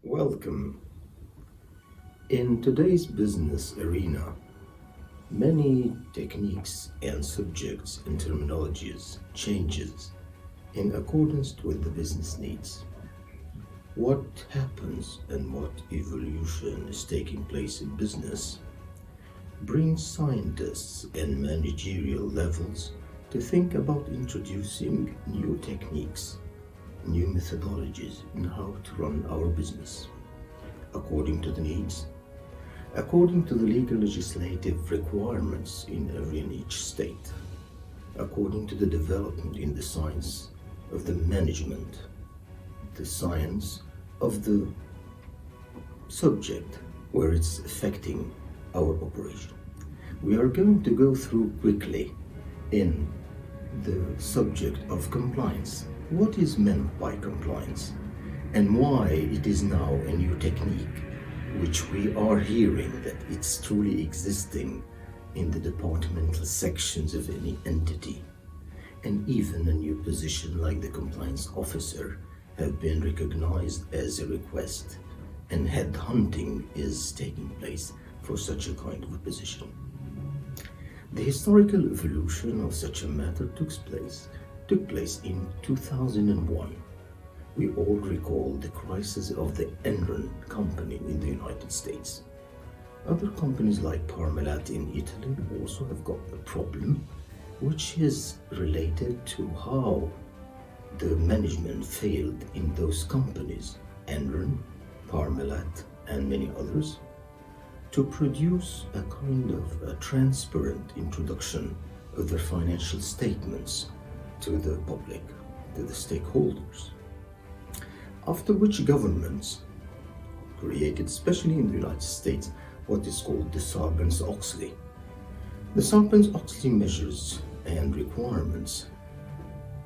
Welcome. In today's business arena, many techniques and subjects and terminologies changes in accordance with the business needs. What happens and what evolution is taking place in business brings scientists and managerial levels to think about introducing new techniques, new methodologies in how to run our business according to the needs, according to the legal legislative requirements in every and each state, according to the development in the science of the management, the science of the subject where it's affecting our operation. We are going to go through quickly in the subject of compliance. What is meant by compliance and why it is now a new technique which we are hearing that it's truly existing in the departmental sections of any entity, and even a new position like the compliance officer have been recognized as a request, and headhunting is taking place for such a kind of a position. The historical evolution of such a matter took place in 2001. We all recall the crisis of the Enron company in the United States. Other companies like Parmalat in Italy also have got a problem, which is related to how the management failed in those companies, Enron, Parmalat, and many others, to produce a kind of a transparent introduction of their financial statements to the public, to the stakeholders. After which governments created, especially in the United States, what is called the Sarbanes-Oxley. The Sarbanes-Oxley measures and requirements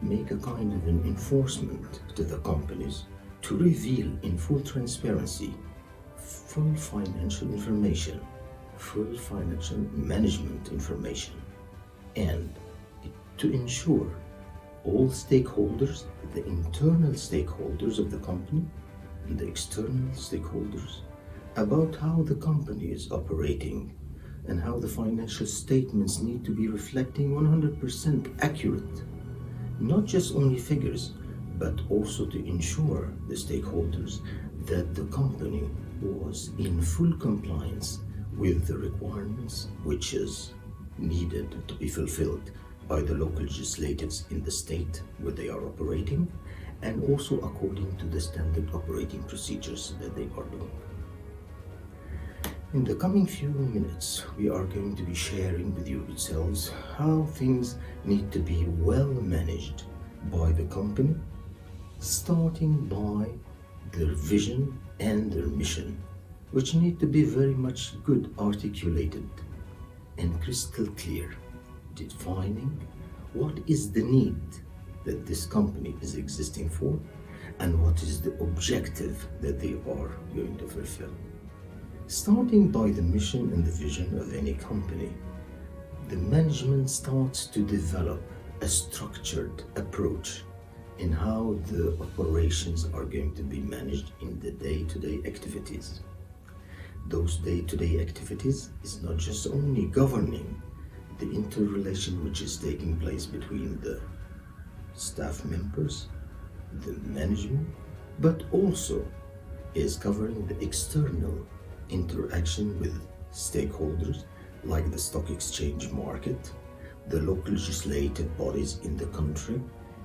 make a kind of an enforcement to the companies to reveal in full transparency full financial information, full financial management information, and to ensure all stakeholders, the internal stakeholders of the company and the external stakeholders, about how the company is operating and how the financial statements need to be reflecting 100% accurate, not just only figures, but also to ensure the stakeholders that the company was in full compliance with the requirements which is needed to be fulfilled by the local legislatives in the state where they are operating, and also according to the standard operating procedures that they are doing. In the coming few minutes, we are going to be sharing with you yourselves how things need to be well managed by the company, starting by their vision and their mission, which need to be very much good articulated and crystal clear, defining what is the need that this company is existing for and what is the objective that they are going to fulfill. Starting by the mission and the vision of any company, the management starts to develop a structured approach in how the operations are going to be managed in the day-to-day activities. Those day-to-day activities is not just only governing the interrelation which is taking place between the staff members, the management, but also is covering the external interaction with stakeholders like the stock exchange market, the local legislative bodies in the country,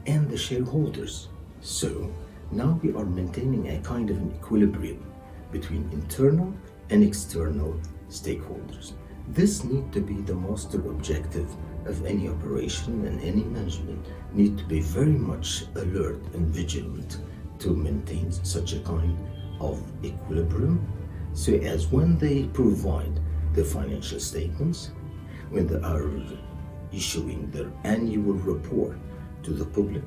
and the shareholders. So now we are maintaining a kind of an equilibrium between internal and external stakeholders. This need to be the master objective of any operation, and any management need to be very much alert and vigilant to maintain such a kind of equilibrium, so as when they provide the financial statements, when they are issuing their annual report to the public,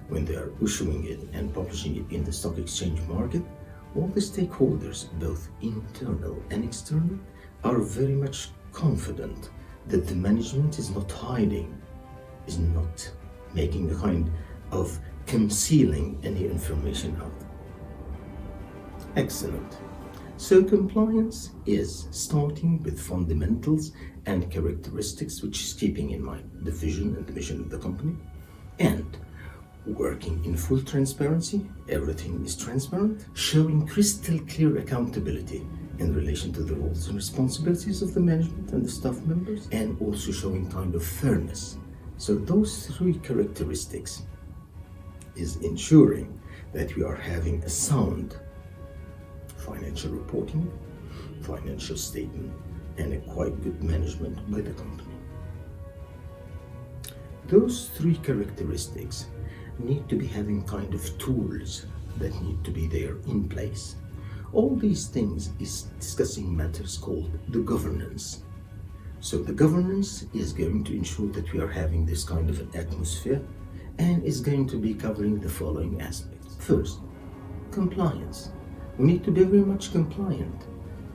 when they are issuing it and publishing it in the stock exchange market, all the stakeholders, both internal and external, are very much confident that the management is not hiding, is not making a kind of concealing any information out. Excellent. So compliance is starting with fundamentals and characteristics, which is keeping in mind the vision and the mission of the company, and working in full transparency. Everything is transparent, showing crystal clear accountability in relation to the roles and responsibilities of the management and the staff members, and also showing kind of fairness. So those three characteristics is ensuring that we are having a sound financial reporting, financial statement, and a quite good management by the company. Those three characteristics need to be having kind of tools that need to be there in place. All these things is discussing matters called the governance. So the governance is going to ensure that we are having this kind of an atmosphere and is going to be covering the following aspects. First, compliance. We need to be very much compliant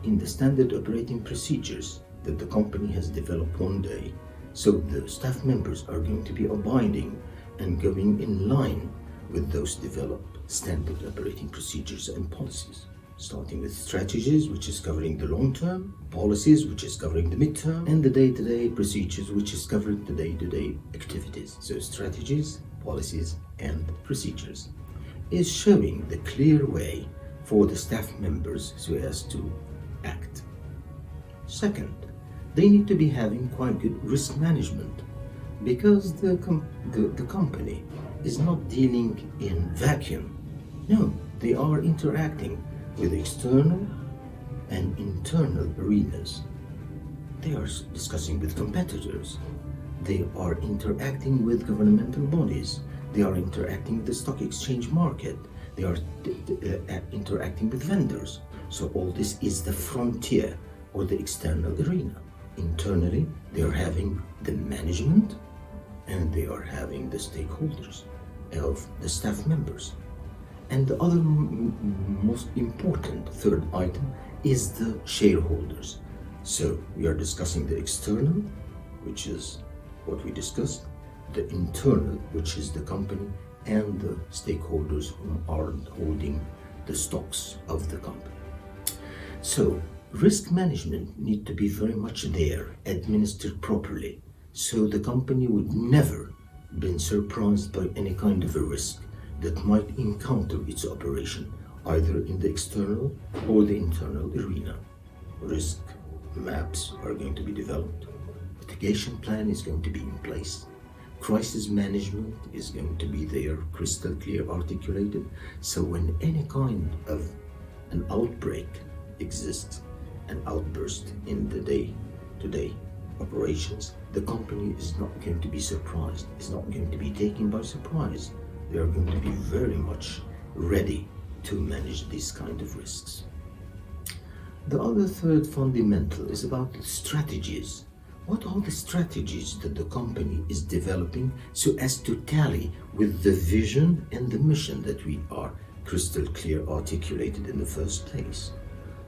in the standard operating procedures that the company has developed one day. So the staff members are going to be abiding and going in line with those developed standard operating procedures and policies. Starting with strategies, which is covering the long term, policies, which is covering the midterm, and the day-to-day procedures, which is covering the day-to-day activities. So strategies, policies, and procedures is showing the clear way for the staff members so as to act. Second, they need to be having quite good risk management, because the company is not dealing in vacuum. No, they are interacting with external and internal arenas. They are discussing with competitors. They are interacting with governmental bodies. They are interacting with the stock exchange market. They are interacting with vendors. So all this is the frontier or the external arena. Internally, they are having the management and they are having the stakeholders of the staff members. And the other most important third item is the shareholders. So we are discussing the external, which is what we discussed, the internal, which is the company, and the stakeholders who are holding the stocks of the company. So risk management need to be very much there, administered properly, so the company would never been surprised by any kind of a risk that might encounter its operation, either in the external or the internal arena. Risk maps are going to be developed. Mitigation plan is going to be in place. Crisis management is going to be there, crystal clear, articulated. So when any kind of an outbreak exists, an outburst in the day-to-day operations, the company is not going to be surprised, is not going to be taken by surprise. They are going to be very much ready to manage these kind of risks. The other third fundamental is about strategies. What are the strategies that the company is developing so as to tally with the vision and the mission that we are crystal clear articulated in the first place?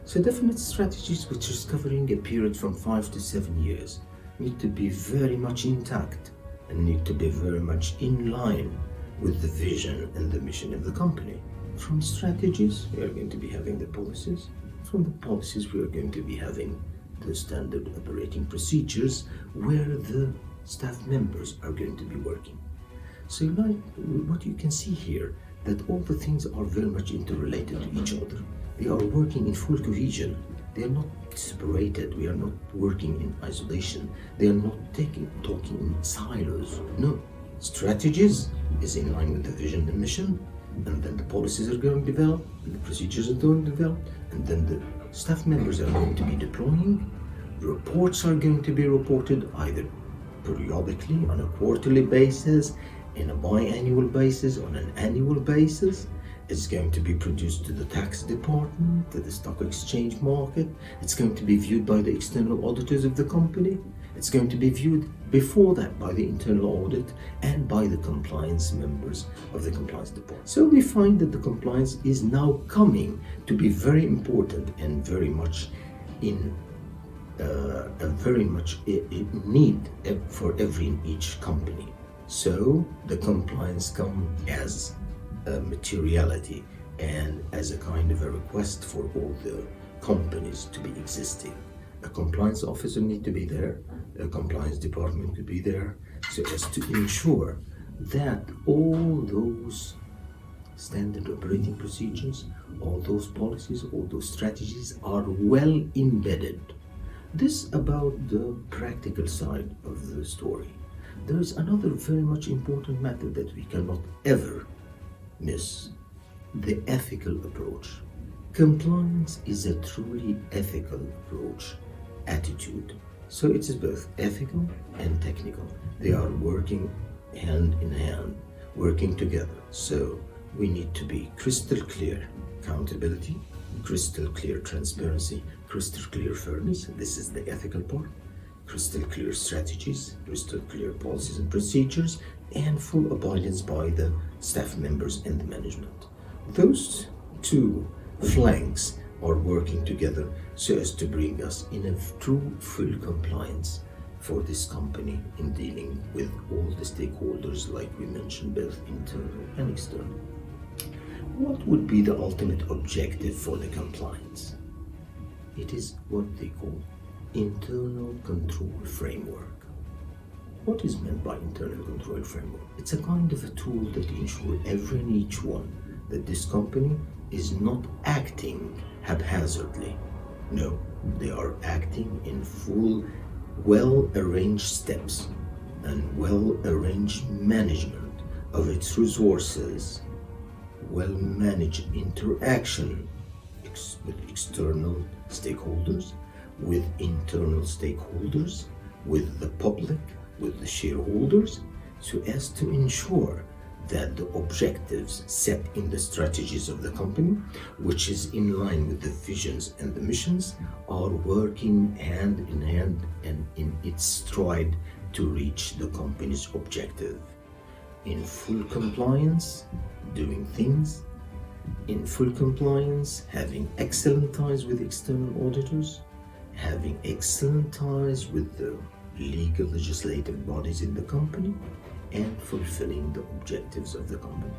So definite strategies which is covering a period from 5 to 7 years need to be very much intact and need to be very much in line with the vision and the mission of the company. From strategies, we are going to be having the policies. From the policies, we are going to be having the standard operating procedures where the staff members are going to be working. So like what you can see here, that all the things are very much interrelated to each other. They are working in full cohesion. They are not separated. We are not working in isolation. They are not talking in silos. No. Strategies is in line with the vision and mission, and then the policies are going to develop, and the procedures are going to develop, and then the staff members are going to be deploying. Reports are going to be reported either periodically, on a quarterly basis, in a biannual basis, on an annual basis. It's going to be produced to the tax department, to the stock exchange market. It's going to be viewed by the external auditors of the company. It's going to be viewed before that by the internal audit and by the compliance members of the compliance department. So we find that the compliance is now coming to be very important and very much in need for each company. So the compliance come as a materiality and as a kind of a request for all the companies to be existing. A compliance officer need to be there, a compliance department to be there, so as to ensure that all those standard operating procedures, all those policies, all those strategies are well embedded. This about the practical side of the story. There is another very much important matter that we cannot ever miss: the ethical approach. Compliance is a truly ethical approach, attitude. So it is both ethical and technical. They are working hand in hand, working together. So we need to be crystal clear accountability, crystal clear transparency, crystal clear fairness. This is the ethical part. Crystal clear strategies, crystal clear policies and procedures, and full obedience by the staff members and the management. Those two flanks are working together so as to bring us in a true full compliance for this company in dealing with all the stakeholders, like we mentioned, both internal and external. What would be the ultimate objective for the compliance? It is what they call internal control framework. What is meant by internal control framework? It's a kind of a tool that ensures every and each one that this company is not acting haphazardly. No, they are acting in full, well-arranged steps and well-arranged management of its resources, well-managed interaction with external stakeholders, with internal stakeholders, with the public, with the shareholders, so as to ensure that the objectives set in the strategies of the company, which is in line with the visions and the missions, are working hand in hand and in its stride to reach the company's objective. In full compliance, doing things, in full compliance, having excellent ties with external auditors, having excellent ties with the legal legislative bodies in the company, and fulfilling the objectives of the company.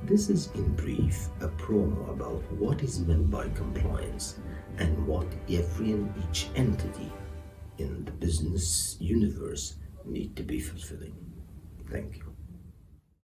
This is in brief a promo about what is meant by compliance and what every and each entity in the business universe need to be fulfilling. Thank you.